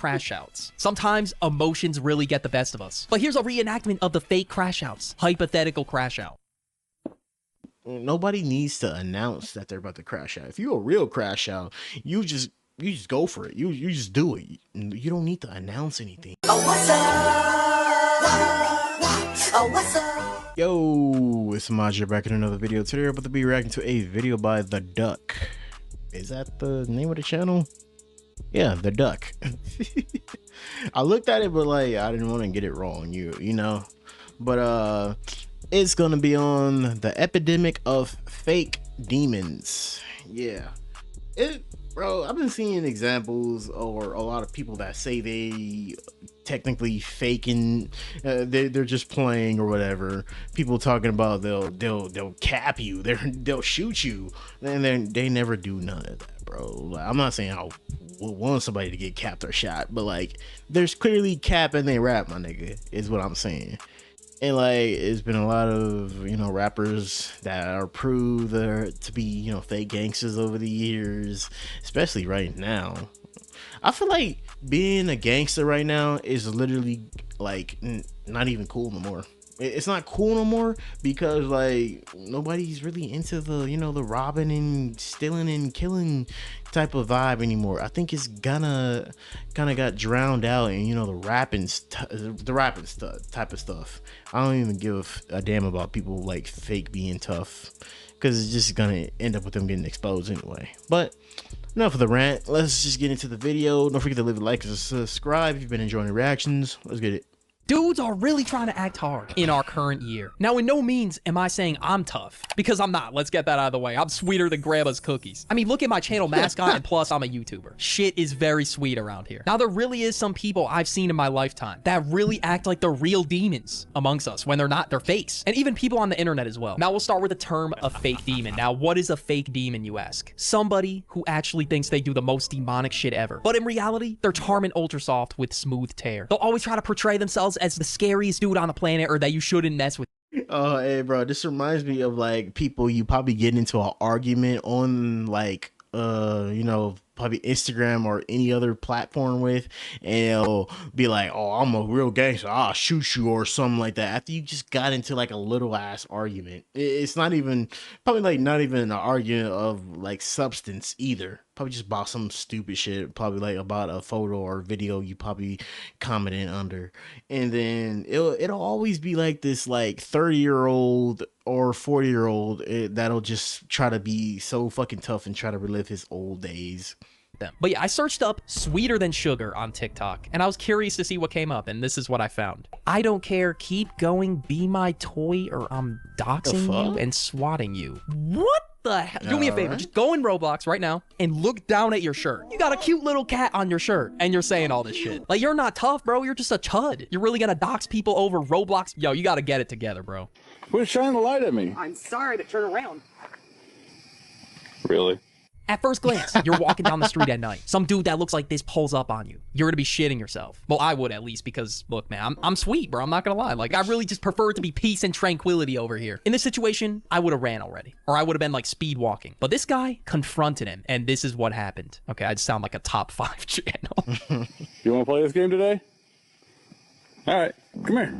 crashouts. Sometimes emotions really get the best of us. But here's a reenactment of the fake crashouts. Hypothetical crashout. Nobody needs to announce that they're about to crash out. If you're a real crash out, you just go for it. You just do it. You don't need to announce anything. Oh, what's up? Oh, what's up? Yo, it's Major back in another video. Today we're about to be reacting to a video by The Duck. Is that the name of the channel? Yeah, The Duck. I looked at it, but like I didn't want to get it wrong, you know. But it's gonna be on the epidemic of fake demons. Yeah, bro, I've been seeing examples or a lot of people that say they technically faking, they're just playing or whatever. People talking about they'll cap you, they'll shoot you, and then they never do none of that, bro. Like, I'm not saying I would want somebody to get capped or shot, but like there's clearly cap and they rap, my nigga, is what I'm saying. And like it's been a lot of, you know, rappers that are proved to be, you know, fake gangsters over the years, especially right now. I feel like being a gangster right now is literally like not even cool no more. It's not cool no more because like nobody's really into the, you know, the robbing and stealing and killing type of vibe anymore. I think it's kind of got drowned out in, you know, the rapping type of stuff. I don't even give a damn about people like fake being tough because it's just gonna end up with them getting exposed anyway. But enough of the rant. Let's just get into the video. Don't forget to leave a like and subscribe if you've been enjoying the reactions. Let's get it. Dudes are really trying to act hard in our current year. Now, in no means am I saying I'm tough, because I'm not. Let's get that out of the way. I'm sweeter than Grandma's cookies. I mean, look at my channel mascot, and plus I'm a YouTuber. Shit is very sweet around here. Now, there really is some people I've seen in my lifetime that really act like they're real demons amongst us when they're not, they're fakes. And even people on the internet as well. Now, we'll start with the term of fake demon. Now, what is a fake demon, you ask? Somebody who actually thinks they do the most demonic shit ever. But in reality, they're charming ultra soft with smooth tear. They'll always try to portray themselves as the scariest dude on the planet or that you shouldn't mess with. Oh, hey, bro, this reminds me of like people you probably get into an argument on like, you know, probably Instagram or any other platform with, and they'll be like, oh, I'm a real gangster, I'll shoot you or something like that after you just got into like a little ass argument. It's not even probably like not even an argument of like substance either, probably just about some stupid shit, probably like about a photo or video you probably commented under, and then it'll always be like this like 30-year-old or 40-year-old that'll just try to be so fucking tough and try to relive his old days. But yeah, I searched up sweeter than sugar on TikTok, and I was curious to see what came up, and this is what I found. I don't care, keep going, be my toy, or I'm doxing you and swatting you. What the hell? Do me a favor, just go in Roblox right now and look down at your shirt. You got a cute little cat on your shirt, and you're saying all this shit. Like, you're not tough, bro, you're just a chud. You're really gonna dox people over Roblox? Yo, you gotta get it together, bro. Quit shining the light at me. I'm sorry to turn around. Really? At first glance, you're walking down the street at night. Some dude that looks like this pulls up on you. You're gonna be shitting yourself. Well, I would at least, because look, man, I'm sweet, bro. I'm not gonna lie. Like, I really just prefer it to be peace and tranquility over here. In this situation, I would have ran already, or I would have been like speed walking. But this guy confronted him, and this is what happened. Okay, I'd sound like a top 5 channel. You want to play this game today? All right, come here.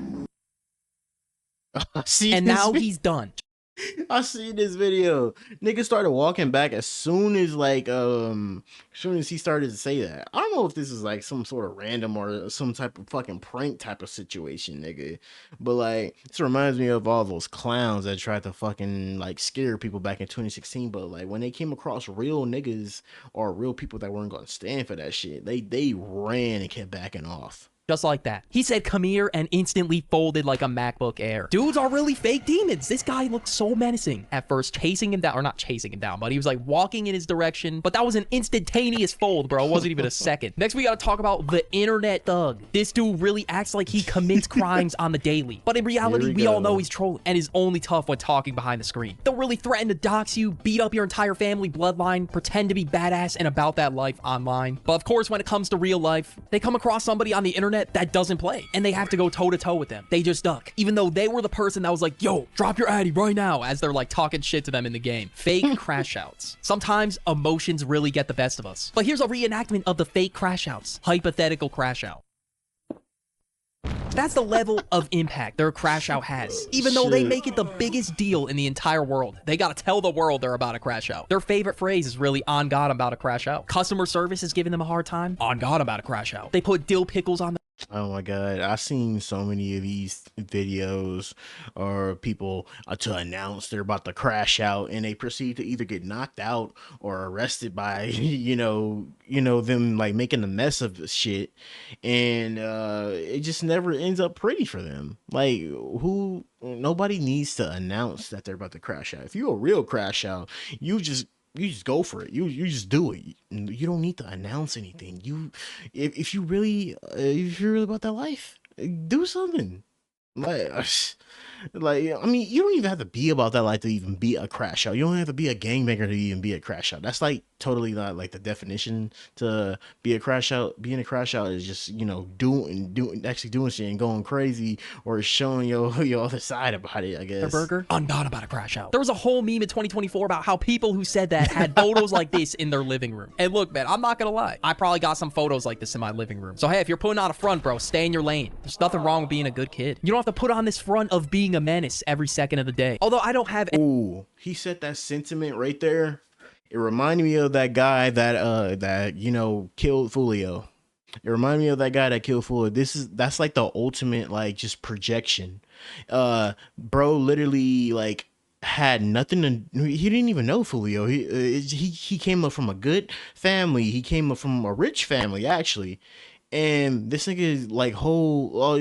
And now he's done. I seen this video. Nigga started walking back as soon as like as soon as he started to say that. I don't know if this is like some sort of random or some type of fucking prank type of situation, nigga. But like this reminds me of all those clowns that tried to fucking like scare people back in 2016. But like when they came across real niggas or real people that weren't gonna stand for that shit, they ran and kept backing off. Just like that. He said, come here, and instantly folded like a MacBook Air. Dudes are really fake demons. This guy looked so menacing. At first, chasing him down, or not chasing him down, but he was like walking in his direction. But that was an instantaneous fold, bro. It wasn't even a second. Next, we gotta talk about the internet thug. This dude really acts like he commits crimes on the daily. But in reality, we all know he's trolling and is only tough when talking behind the screen. They'll really threaten to dox you, beat up your entire family bloodline, pretend to be badass and about that life online. But of course, when it comes to real life, they come across somebody on the internet internet that doesn't play, and they have to go toe to toe with them. They just duck, even though they were the person that was like, yo, drop your addy right now, as they're like talking shit to them in the game. Fake crash outs. Sometimes emotions really get the best of us. But here's a reenactment of the fake crash outs. Hypothetical crash out. That's the level of impact their crash out has. Even though they make it the biggest deal in the entire world, they gotta tell the world they're about to crash out. Their favorite phrase is really, on God, I'm about to crash out. Customer service is giving them a hard time. On God, I'm about to crash out. They put dill pickles on the Oh my god, I've seen so many of these videos or people to announce they're about to crash out, and they proceed to either get knocked out or arrested by them like making a mess of the shit, and it just never ends up pretty for them. Like, nobody needs to announce that they're about to crash out. If you're a real crash out, you just go for it. You just do it. You don't need to announce anything. If you're really about that life, do something. Like, I mean, you don't even have to be about that life to even be a crash out. You don't have to be a gangbanger to even be a crash out. That's like totally not like the definition to be a crash out. Being a crash out is just, actually doing shit and going crazy, or showing your other side about it, I guess. burger. On God, about to crash out. There was a whole meme in 2024 about how people who said that had photos like this in their living room. And look, man, I'm not gonna lie. I probably got some photos like this in my living room. So hey, if you're putting on a front, bro, stay in your lane. There's nothing wrong with being a good kid. You don't have to put on this front of being a menace every second of the day. Although I don't have. Ooh, he said that sentiment right there. It reminded me of that guy that killed Fulio. It reminded me of that guy that killed Fulio. That's like the ultimate, like, just projection. Bro literally like had nothing to, he didn't even know Fulio. He came up from a good family. He came up from a rich family, actually. And this nigga is like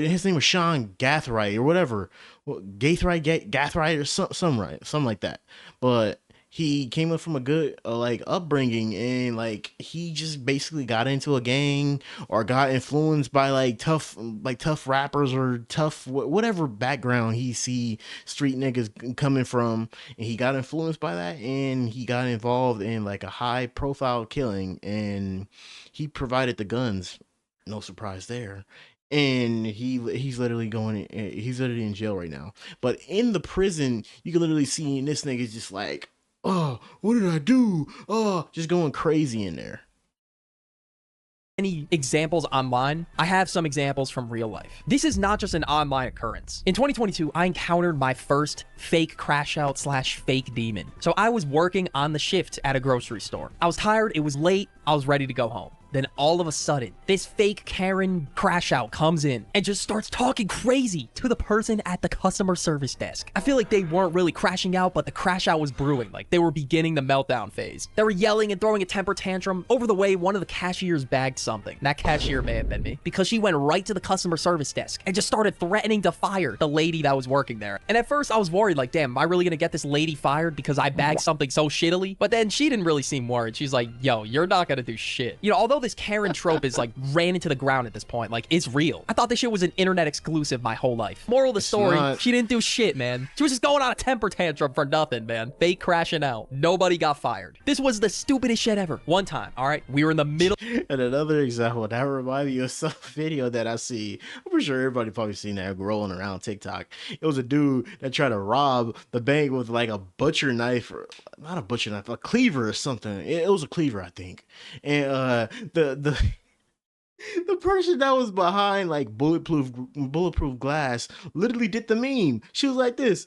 his name was Sean Gathright or whatever. Gathright or something like that. But he came up from a good upbringing, and like he just basically got into a gang or got influenced by like tough rappers or tough whatever background he see street niggas coming from, and he got influenced by that, and he got involved in like a high profile killing, and he provided the guns. No surprise there. And he's literally in jail right now. But in the prison, you can literally see this nigga just like, oh, what did I do? Oh, just going crazy in there. Any examples online? I have some examples from real life. This is not just an online occurrence. In 2022, I encountered my first fake crash out / fake demon. So I was working on the shift at a grocery store. I was tired, it was late, I was ready to go home. Then all of a sudden, this fake Karen crash out comes in and just starts talking crazy to the person at the customer service desk. I feel like they weren't really crashing out, but the crash out was brewing. Like they were beginning the meltdown phase. They were yelling and throwing a temper tantrum. Over the way, one of the cashiers bagged something. That cashier may have been me, because she went right to the customer service desk and just started threatening to fire the lady that was working there. And at first I was worried, like, damn, am I really gonna get this lady fired because I bagged something so shittily? But then she didn't really seem worried. She's like, yo, you're not gonna do shit. Although this Karen trope is like ran into the ground at this point, like it's real. I thought this shit was an internet exclusive my whole life. Moral of the story, she didn't do shit, man. She was just going on a temper tantrum for nothing, man. Fake crashing out. Nobody got fired. This was the stupidest shit ever. One time, all right, we were in the middle. And another example that reminded me of some video that I see. I'm pretty sure everybody probably seen that rolling around TikTok. It was a dude that tried to rob the bank with like a butcher knife, or not a butcher knife, a cleaver or something. It was a cleaver, I think. And the person that was behind like bulletproof glass literally did the meme. She was like this.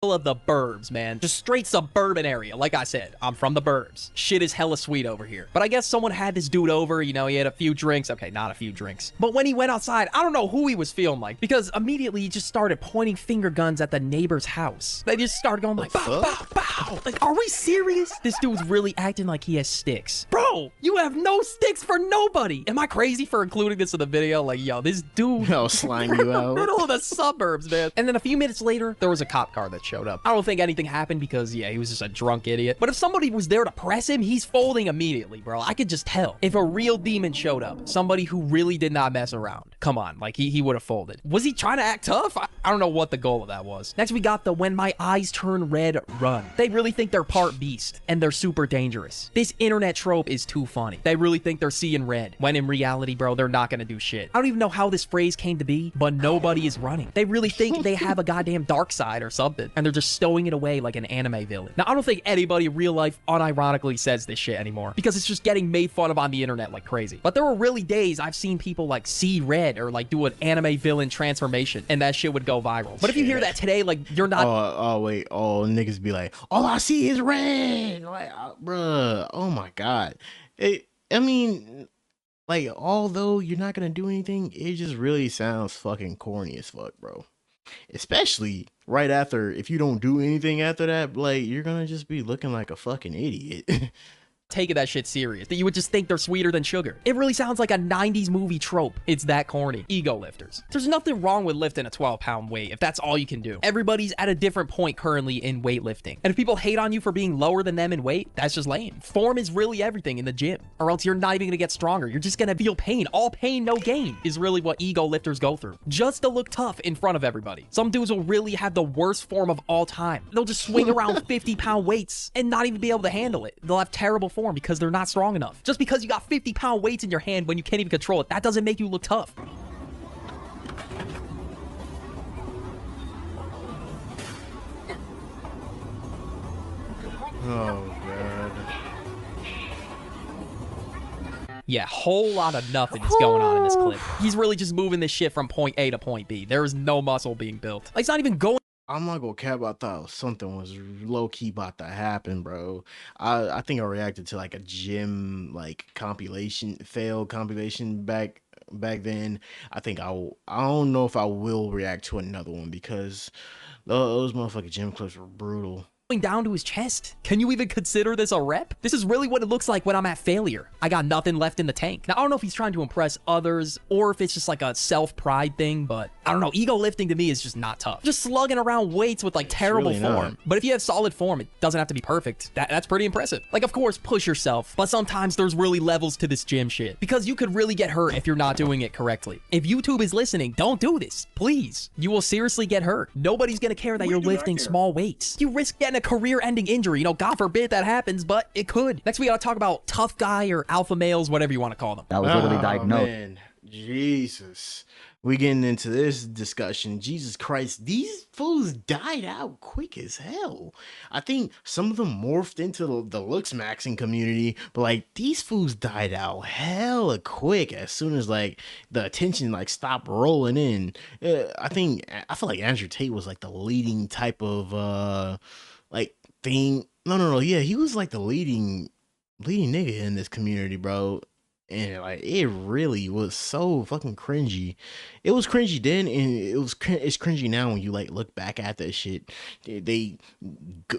Of the burbs, man. Just straight suburban area. Like I said, I'm from the burbs. Shit is hella sweet over here. But I guess someone had this dude over, he had a few drinks. Okay, not a few drinks. But when he went outside, I don't know who he was feeling like, because immediately he just started pointing finger guns at the neighbor's house. They just started going like, bow, bow, bow. Like, are we serious? This dude's really acting like he has sticks. Bro, you have no sticks for nobody. Am I crazy for including this in the video? Like, yo, this dude. I'll slime you out. Middle of the suburbs, man. And then a few minutes later, there was a cop car that showed up. I don't think anything happened because, yeah, he was just a drunk idiot. But if somebody was there to press him, he's folding immediately, bro. I could just tell. If a real demon showed up, somebody who really did not mess around, come on, like, he would have folded. Was he trying to act tough? I don't know what the goal of that was. Next, we got the when my eyes turn red, run. They really think they're part beast, and they're super dangerous. This internet trope is too funny. They really think they're seeing red, when in reality, bro, they're not gonna do shit. I don't even know how this phrase came to be, but nobody is running. They really think they have a goddamn dark side or something, and they're just stowing it away like an anime villain. Now, I don't think anybody in real life unironically says this shit anymore, because it's just getting made fun of on the internet like crazy. But there were really days I've seen people like see red or like do an anime villain transformation, and that shit would go viral. But if you hear that today, like, you're not— wait, niggas be like, all I see is red, like, bruh, oh my god. I mean, like, although you're not gonna do anything, it just really sounds fucking corny as fuck, bro. Especially right after, if you don't do anything after that, like, you're gonna just be looking like a fucking idiot. taking that shit serious, that you would just think they're sweeter than sugar. It really sounds like a 90s movie trope. It's that corny. Ego lifters. There's nothing wrong with lifting a 12-pound weight if that's all you can do. Everybody's at a different point currently in weightlifting. And if people hate on you for being lower than them in weight, that's just lame. Form is really everything in the gym, or else you're not even gonna get stronger. You're just gonna feel pain. All pain, no gain is really what ego lifters go through. Just to look tough in front of everybody. Some dudes will really have the worst form of all time. They'll just swing around 50-pound weights and not even be able to handle it. They'll have terrible form because they're not strong enough. Just because you got 50-pound weights in your hand when you can't even control it, that doesn't make you look tough. Oh, God. Yeah, whole lot of nothing is going on in this clip. He's really just moving this shit from point A to point B. There is no muscle being built. Like, it's not even going— I'm not gonna cap. I thought something was low key about to happen, bro. I think I reacted to like a gym like failed compilation back then. I think I don't know if I will react to another one because those motherfucking gym clips were brutal. down to his chest. Can you even consider this a rep? This is really what it looks like when I'm at failure. I got nothing left in the tank. Now, I don't know if he's trying to impress others or if it's just like a self-pride thing, but I don't know. Ego lifting to me is just not tough. Just slugging around weights with like terrible really form. not. But if you have solid form, it doesn't have to be perfect. That's pretty impressive. Like, of course, push yourself, but sometimes there's really levels to this gym shit because you could really get hurt if you're not doing it correctly. If YouTube is listening, don't do this, please. You will seriously get hurt. Nobody's gonna care that you're lifting small weights. You risk getting a career-ending injury. You know, God forbid that happens, but it could. Next, we gotta talk about tough guy or alpha males, whatever you want to call them. I was literally diagnosed. Man. Jesus. We getting into this discussion. Jesus Christ, these fools died out quick as hell. I think some of them morphed into the looks maxing community, but like these fools died out hella quick as soon as like the attention like stopped rolling in. I feel like Andrew Tate was like the leading type of like thing. No, yeah, he was like the leading nigga in this community, bro. And like it really was so fucking cringy. It was cringy then, and it's cringy now when you like look back at that shit. They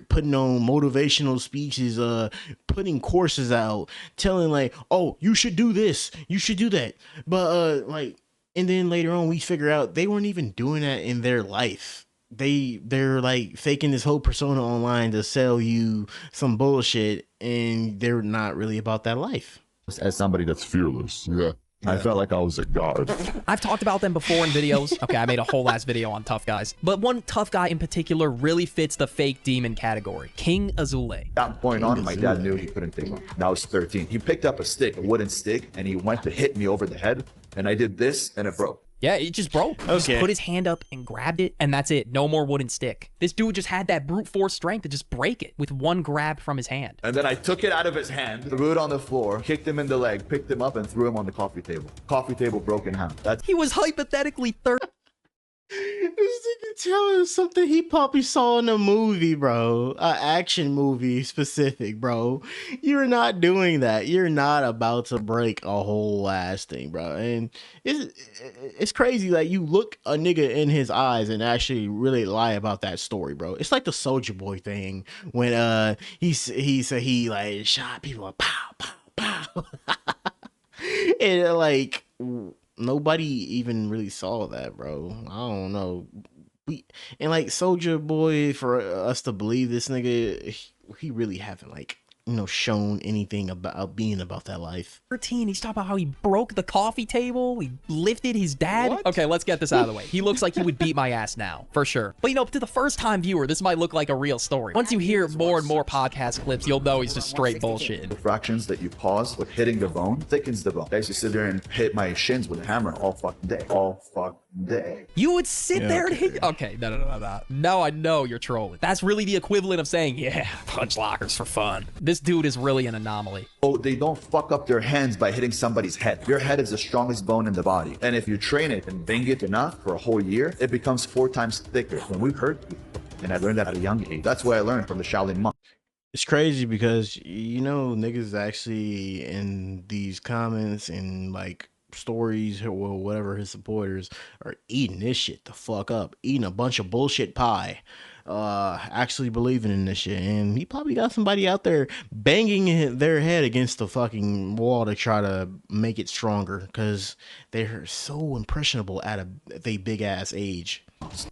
putting on motivational speeches, putting courses out, telling like, oh, you should do this, you should do that. But like, and then later on we figure out they weren't even doing that in their life. They're like faking this whole persona online to sell you some bullshit, and they're not really about that life. As somebody that's fearless, I felt like I was a god. I've talked about them before in videos. Okay, I made a whole ass video on tough guys. But one tough guy in particular really fits the fake demon category. King Azule. At that point on, my dad knew he couldn't take me. I was 13. He picked up a stick, a wooden stick, and he went to hit me over the head. And I did this, and it broke. Yeah, it just broke. He just put his hand up and grabbed it, and that's it. No more wooden stick. This dude just had that brute force strength to just break it with one grab from his hand. And then I took it out of his hand, threw it on the floor, kicked him in the leg, picked him up, and threw him on the coffee table. Coffee table broke in half. He was hypothetically 30. This nigga telling something he probably saw in a movie, bro. An action movie specific, bro. You're not doing that. You're not about to break a whole ass thing, bro. And it's crazy that you look a nigga in his eyes and actually really lie about that story, bro. It's like the Soulja Boy thing when he said he like shot people like pow pow pow. And like nobody even really saw that, bro. I don't know. And like Soldier Boy, for us to believe this nigga, he really haven't like, you know, shown anything about being about that life. 13, he's talking about how he broke the coffee table, he lifted his dad. What? Okay, let's get this out of the way. He looks like he would beat my ass now, for sure. But you know, to the first time viewer, this might look like a real story. Once you hear more and more podcast clips, you'll know he's just straight bullshitting. The fractions that you pause with hitting the bone thickens the bone. I used to sit there and hit my shins with a hammer all fucking day. All fucking day. You would sit there and hit. Okay, no. Now I know you're trolling. That's really the equivalent of saying, yeah, punch lockers for fun. This dude is really an anomaly. Oh, they don't fuck up their hands by hitting somebody's head. Your head is the strongest bone in the body. And if you train it and bang it enough for a whole year, it becomes 4 times thicker. When we hurt people, and I learned that at a young age. That's what I learned from the Shaolin monk. It's crazy because, you know, niggas actually in these comments and like stories or whatever, his supporters are eating this shit the fuck up, eating a bunch of bullshit pie, actually believing in this shit. And he probably got somebody out there banging their head against the fucking wall to try to make it stronger because they're so impressionable at a big ass age.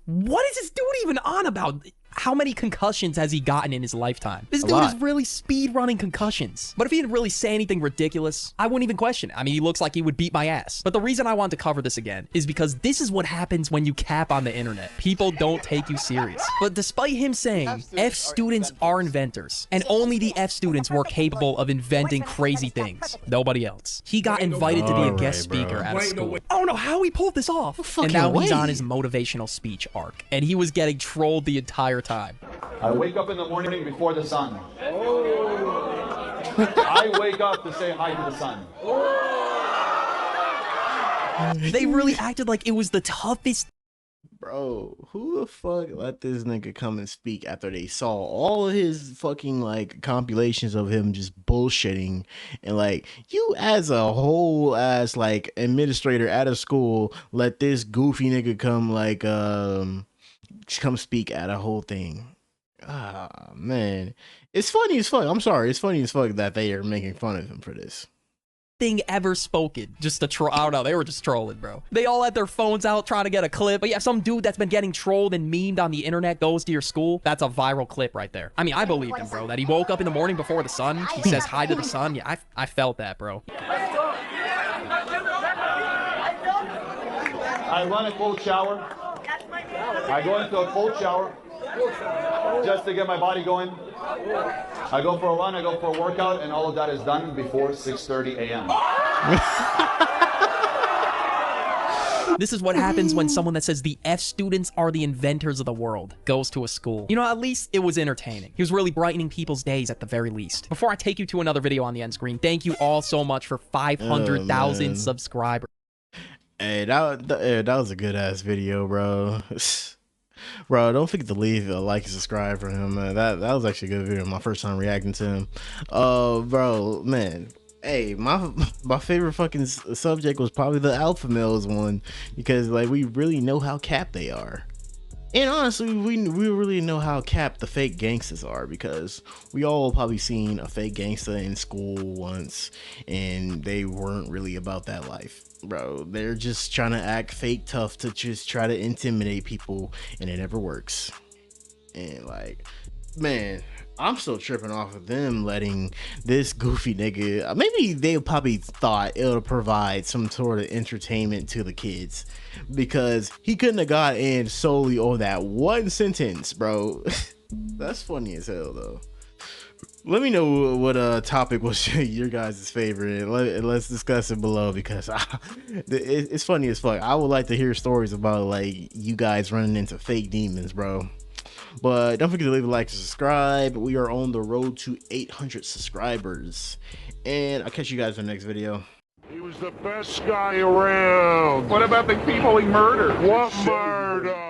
What is this dude even on about? How many concussions has he gotten in his lifetime? This dude is really speed running concussions. But if he didn't really say anything ridiculous, I wouldn't even question it. I mean, he looks like he would beat my ass. But the reason I want to cover this again is because this is what happens when you cap on the internet. People don't take you serious. But despite him saying F students are inventors, and only the F students were capable of inventing crazy things, nobody else, he got invited to be a guest speaker at a school. I don't know how he pulled this off. And now he's on his motivational speech arc, and he was getting trolled the entire time. I wake up in the morning before the sun. I wake up to say hi to the sun. They really acted like it was the toughest. Bro, who the fuck let this nigga come and speak after they saw all of his fucking like compilations of him just bullshitting? And like, you as a whole ass like administrator at a school let this goofy nigga come like come speak at a whole thing. Ah, man, it's funny as fuck. I'm sorry, it's funny as fuck that they are making fun of him for this thing ever spoken. Just to troll. I don't know, they were just trolling, bro. They all had their phones out trying to get a clip. But yeah, some dude that's been getting trolled and memed on the internet goes to your school. That's a viral clip right there. I mean, I believed him, bro, that he woke up in the morning before the sun. He says hi to the sun. Yeah, I felt that, bro. I run a cold shower. I go into a cold shower just to get my body going. I go for a run, I go for a workout, and all of that is done before 6:30 a.m. This is what happens when someone that says the F students are the inventors of the world goes to a school. You know, at least it was entertaining. He was really brightening people's days at the very least. Before I take you to another video on the end screen, thank you all so much for 500,000 subscribers. Hey, that was a good ass video, bro. Bro, don't forget to leave a like and subscribe for him, man. That was actually a good video. My first time reacting to him. Bro, man. Hey, my favorite fucking subject was probably the alpha males one, because like we really know how capped they are. And honestly, we really know how capped the fake gangsters are, because we all probably seen a fake gangster in school once and they weren't really about that life. Bro, they're just trying to act fake tough to just try to intimidate people, and it never works. And like, man, I'm still tripping off of them letting this goofy nigga, maybe they probably thought it'll provide some sort of entertainment to the kids, because he couldn't have got in solely on that one sentence, bro. That's funny as hell though. Let me know what topic was your guys' favorite, and let's discuss it below, because it's funny as fuck. I would like to hear stories about like you guys running into fake demons, bro. But don't forget to leave a like and subscribe. We are on the road to 800 subscribers, and I'll catch you guys in the next video. He was the best guy around. What about the people he murdered? What murder?